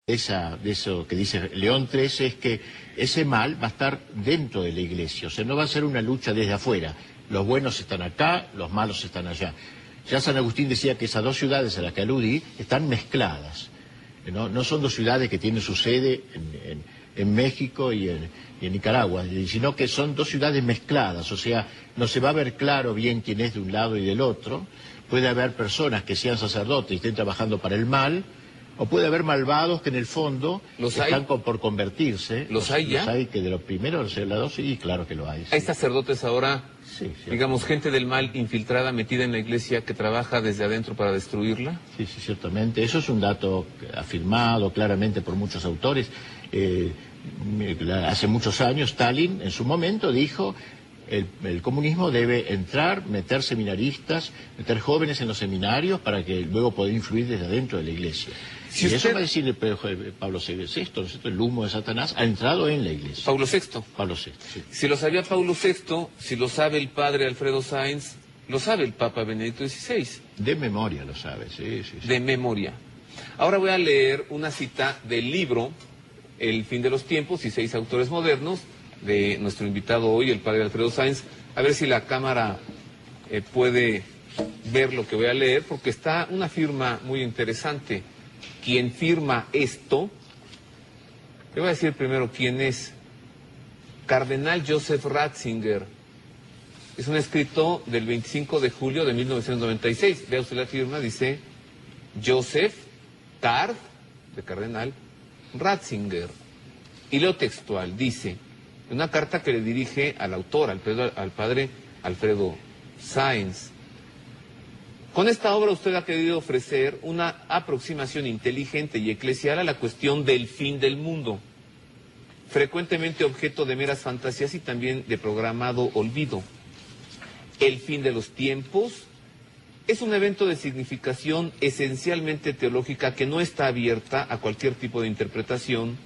de eso que dice León XIII es que ese mal va a estar dentro de la iglesia, o sea, no va a ser una lucha desde afuera. Los buenos están acá, los malos están allá. Ya San Agustín decía que esas dos ciudades a las que aludí están mezcladas. No son dos ciudades que tienen su sede en México y en Nicaragua, sino que son dos ciudades mezcladas, o sea, no se va a ver claro bien quién es de un lado y del otro. Puede haber personas que sean sacerdotes y estén trabajando para el mal, o puede haber malvados que en el fondo están por convertirse. ¿Los hay ya? Los hay que de los primeros, de la dos, y claro que lo hay. Sí. ¿Hay sacerdotes ahora, digamos, gente del mal infiltrada, metida en la iglesia, que trabaja desde adentro para destruirla? Sí, ciertamente. Eso es un dato afirmado claramente por muchos autores. Hace muchos años Stalin, en su momento, dijo: el comunismo debe entrar, meter seminaristas, meter jóvenes en los seminarios para que luego pueda influir desde adentro de la iglesia. Y eso va a decir Pablo VI, ¿no es cierto? El humo de Satanás ha entrado en la iglesia. Pablo VI. Pablo VI, sí. Si lo sabía Pablo VI, si lo sabe el padre Alfredo Sáenz, lo sabe el Papa Benedicto XVI. De memoria lo sabe, sí. De memoria. Ahora voy a leer una cita del libro El fin de los tiempos y 6 autores modernos, de nuestro invitado hoy, el padre Alfredo Sáenz. A ver si la cámara puede ver lo que voy a leer, porque está una firma muy interesante. Quien firma esto, le voy a decir primero quién es. Cardenal Joseph Ratzinger. Es un escrito del 25 de julio de 1996. Vea usted la firma, dice Joseph Card, de Cardenal Ratzinger. Y lo textual dice: una carta que le dirige al autor, al padre Alfredo Sáenz. Con esta obra usted ha querido ofrecer una aproximación inteligente y eclesial a la cuestión del fin del mundo, frecuentemente objeto de meras fantasías y también de programado olvido. El fin de los tiempos es un evento de significación esencialmente teológica que no está abierta a cualquier tipo de interpretación,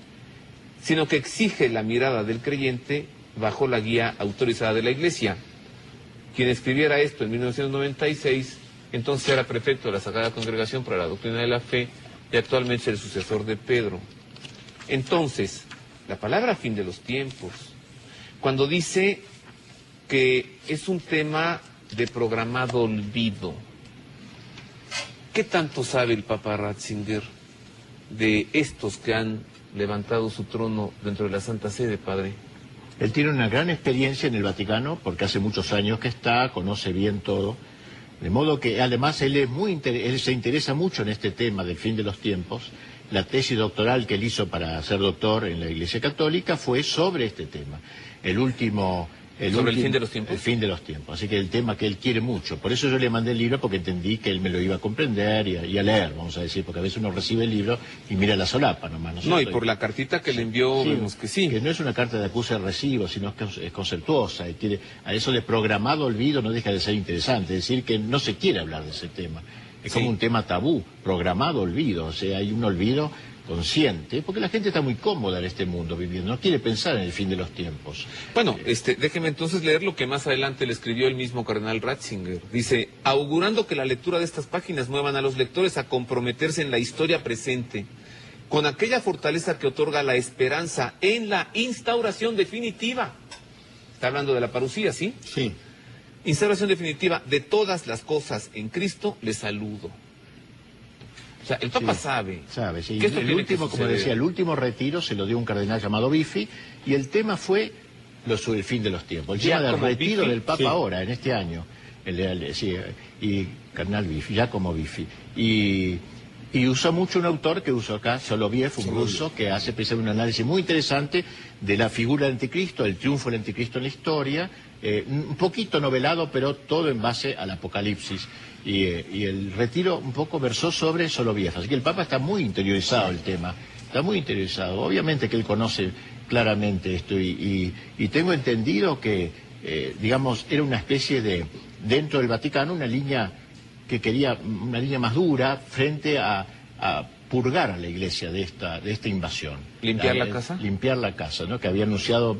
sino que exige la mirada del creyente bajo la guía autorizada de la Iglesia. Quien escribiera esto en 1996, entonces era prefecto de la Sagrada Congregación para la Doctrina de la Fe y actualmente es el sucesor de Pedro. Entonces, la palabra fin de los tiempos, cuando dice que es un tema de programado olvido, ¿qué tanto sabe el Papa Ratzinger de estos que han levantado su trono dentro de la Santa Sede, padre? Él tiene una gran experiencia en el Vaticano, porque hace muchos años que está, conoce bien todo, de modo que además él se interesa mucho en este tema del fin de los tiempos. La tesis doctoral que él hizo para ser doctor en la Iglesia Católica fue sobre este tema. El fin de los tiempos. El fin de los tiempos, así que el tema que él quiere mucho. Por eso yo le mandé el libro, porque entendí que él me lo iba a comprender y a leer, vamos a decir, porque a veces uno recibe el libro y mira la solapa nomás. No, y por la cartita que le envió, vemos que sí. Que no es una carta de acuse de recibo, sino que es conceptuosa, y a eso de programado olvido no deja de ser interesante, es decir, que no se quiere hablar de ese tema. Es como un tema tabú, programado olvido, o sea, hay un olvido consciente, porque la gente está muy cómoda en este mundo viviendo, no quiere pensar en el fin de los tiempos. Bueno, déjeme entonces leer lo que más adelante le escribió el mismo cardenal Ratzinger. Dice: augurando que la lectura de estas páginas muevan a los lectores a comprometerse en la historia presente, con aquella fortaleza que otorga la esperanza en la instauración definitiva. Está hablando de la parusía, ¿sí? Sí. Instauración definitiva de todas las cosas en Cristo, les saludo. O sea, el Papa sabe. Sabe, sí. El último, como decía, el último retiro se lo dio un cardenal llamado Biffi, y el tema fue el fin de los tiempos. El tema del retiro del Papa ahora, en este año. Y cardenal Biffi, Giacomo Biffi. Y usa mucho un autor que usó acá, Soloviev, un ruso, que hace precisamente un análisis muy interesante de la figura del anticristo, el triunfo del anticristo en la historia, un poquito novelado, pero todo en base al Apocalipsis. Y el retiro un poco versó sobre Soloviev. Así que el Papa está muy interiorizado el tema, está muy interiorizado. Obviamente que él conoce claramente esto y tengo entendido que, digamos, era una especie de, dentro del Vaticano, una línea que quería, una línea más dura frente a purgar a la Iglesia de esta invasión. ¿Limpiar la casa? Limpiar la casa, ¿no? Que había anunciado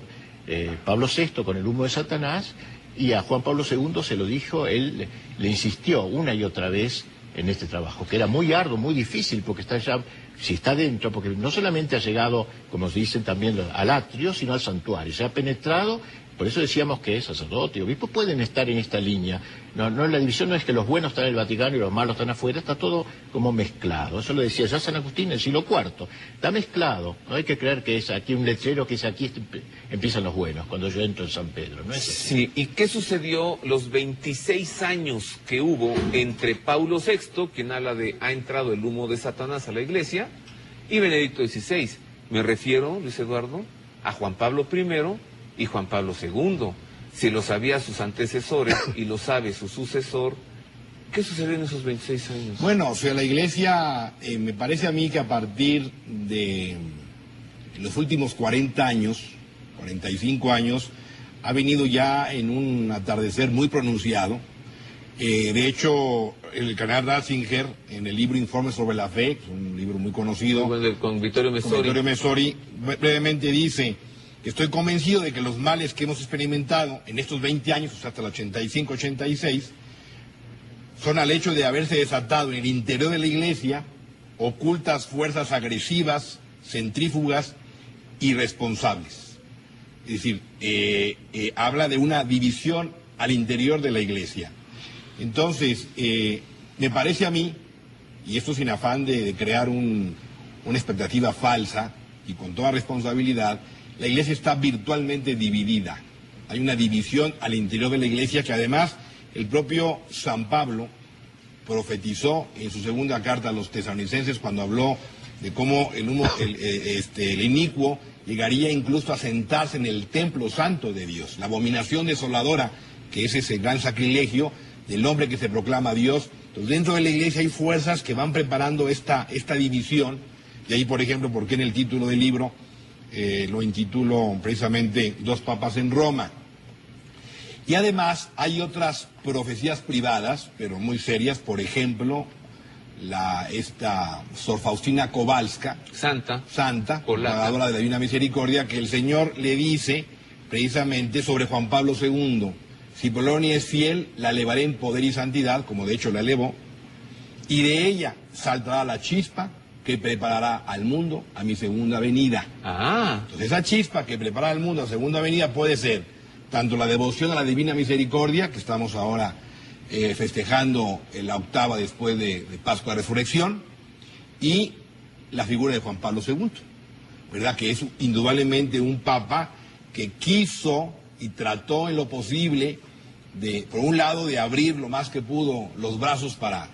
Pablo VI con el humo de Satanás, y a Juan Pablo II se lo dijo, él le insistió una y otra vez en este trabajo, que era muy arduo, muy difícil, porque está ya si está dentro, porque no solamente ha llegado, como se dicen también, al atrio, sino al santuario, se ha penetrado. Por eso decíamos que sacerdote y obispo pueden estar en esta línea. No, la división no es que los buenos están en el Vaticano y los malos están afuera, está todo como mezclado. Eso lo decía ya San Agustín en el siglo IV. Está mezclado. No hay que creer que es aquí un letrero, que es aquí empiezan los buenos, cuando yo entro en San Pedro. ¿No es así? Sí, ¿y qué sucedió los 26 años que hubo entre Paulo VI, quien habla de ha entrado el humo de Satanás a la Iglesia, y Benedicto XVI? Me refiero, Luis Eduardo, a Juan Pablo I y Juan Pablo II. Si lo sabía sus antecesores y lo sabe su sucesor, ¿qué sucedió en esos 26 años? Bueno, o sea, la Iglesia, me parece a mí que a partir de los últimos 40 años, 45 años, ha venido ya en un atardecer muy pronunciado. De hecho, el cardenal Ratzinger, en el libro Informes sobre la Fe, que es un libro muy conocido, con Vittorio Messori, brevemente dice que estoy convencido de que los males que hemos experimentado en estos 20 años, o sea, hasta el 85-86, son al hecho de haberse desatado en el interior de la Iglesia ocultas fuerzas agresivas, centrífugas, irresponsables. Es decir, habla de una división al interior de la Iglesia. Entonces, me parece a mí, y esto sin afán de crear una expectativa falsa y con toda responsabilidad, la Iglesia está virtualmente dividida. Hay una división al interior de la Iglesia que además el propio San Pablo profetizó en su segunda carta a los tesalonicenses cuando habló de cómo el inicuo llegaría incluso a sentarse en el templo santo de Dios, la abominación desoladora, que es ese gran sacrilegio del hombre que se proclama Dios. Entonces, dentro de la Iglesia hay fuerzas que van preparando esta división, y ahí, por ejemplo, porque en el título del libro lo intitulo precisamente Dos papas en Roma. Y además hay otras profecías privadas, pero muy serias, por ejemplo, esta Sor Faustina Kowalska, santa, propagadora de la Divina Misericordia, que el Señor le dice precisamente sobre Juan Pablo II: si Polonia es fiel, la elevaré en poder y santidad, como de hecho la elevó, y de ella saltará la chispa que preparará al mundo a mi segunda venida. Entonces esa chispa que prepara al mundo a segunda venida puede ser tanto la devoción a la Divina Misericordia, que estamos ahora festejando en la octava después de Pascua de Resurrección, y la figura de Juan Pablo II, ¿verdad? Que es indudablemente un papa que quiso y trató en lo posible de, por un lado, de abrir lo más que pudo los brazos para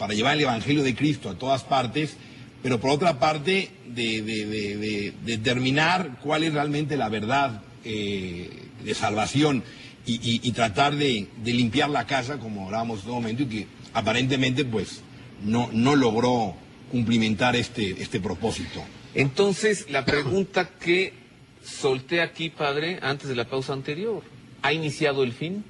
llevar el Evangelio de Cristo a todas partes, pero por otra parte de determinar cuál es realmente la verdad de salvación y tratar de limpiar la casa, como hablábamos en todo momento, y que aparentemente pues no logró cumplimentar este propósito. Entonces, la pregunta que solté aquí, padre, antes de la pausa anterior, ¿ha iniciado el fin?